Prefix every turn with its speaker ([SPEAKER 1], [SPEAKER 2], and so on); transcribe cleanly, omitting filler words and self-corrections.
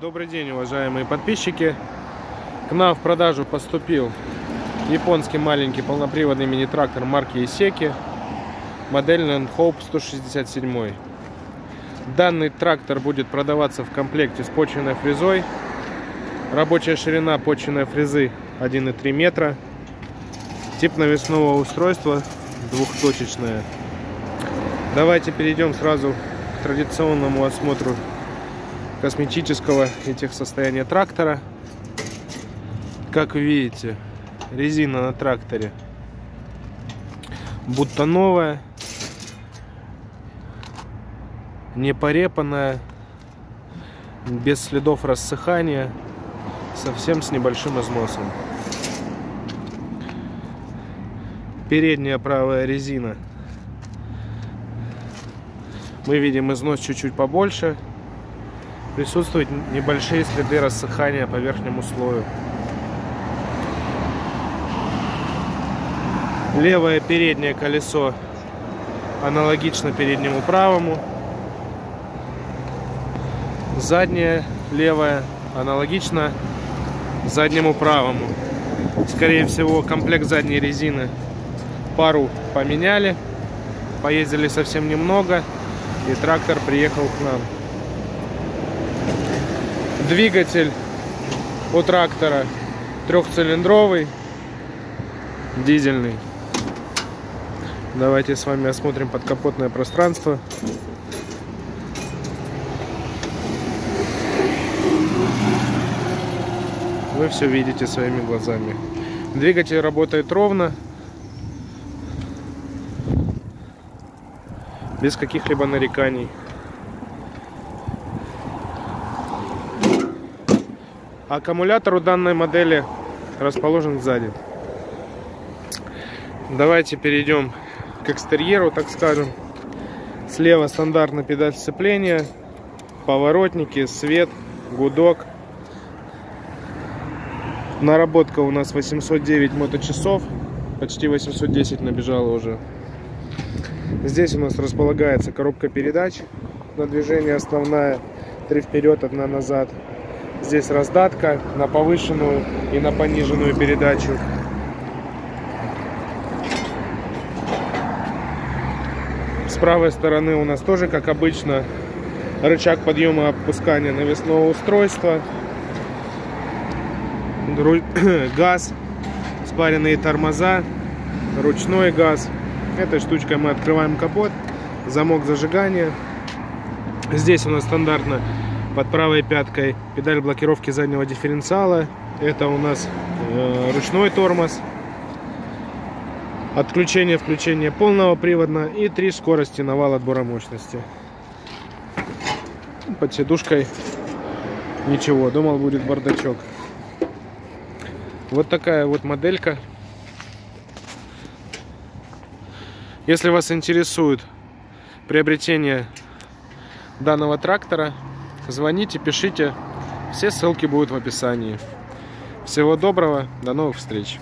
[SPEAKER 1] Добрый день, уважаемые подписчики. К нам в продажу поступил японский маленький полноприводный мини-трактор марки Исеки, модель Land Hope 167. Данный трактор будет продаваться в комплекте с почвенной фрезой. Рабочая ширина почвенной фрезы 1,3 метра. Тип навесного устройства двухточечное. Давайте перейдем сразу к традиционному осмотру косметического и техсостояния трактора. Как вы видите, резина на тракторе будто новая, не порепанная, без следов рассыхания, совсем с небольшим износом. Передняя правая резина, мы видим износ чуть-чуть побольше. Присутствуют небольшие следы рассыхания по верхнему слою. Левое переднее колесо аналогично переднему правому. Заднее левое аналогично заднему правому. Скорее всего, комплект задней резины пару поменяли. Поездили совсем немного, и трактор приехал к нам. Двигатель у трактора трехцилиндровый, дизельный. Давайте с вами осмотрим подкапотное пространство. Вы все видите своими глазами. Двигатель работает ровно, без каких-либо нареканий. Аккумулятор у данной модели расположен сзади. Давайте перейдем к экстерьеру, так скажем. Слева стандартная педаль сцепления, поворотники, свет, гудок. Наработка у нас 809 моточасов, почти 810 набежало уже. Здесь у нас располагается коробка передач на движение основная, 3 вперед, 1 назад. Здесь раздатка на повышенную и на пониженную передачу. С правой стороны у нас тоже, как обычно, рычаг подъема и опускания навесного устройства. Газ, спаренные тормоза, ручной газ. Этой штучкой мы открываем капот, замок зажигания. Здесь у нас стандартно под правой пяткой педаль блокировки заднего дифференциала. Это у нас ручной тормоз. Отключение, включение полного приводно и 3 скорости на вал отбора мощности. Под сидушкой ничего, думал будет бардачок. Вот такая вот моделька. Если вас интересует приобретение данного трактора, звоните, пишите. Все ссылки будут в описании. Всего доброго, до новых встреч.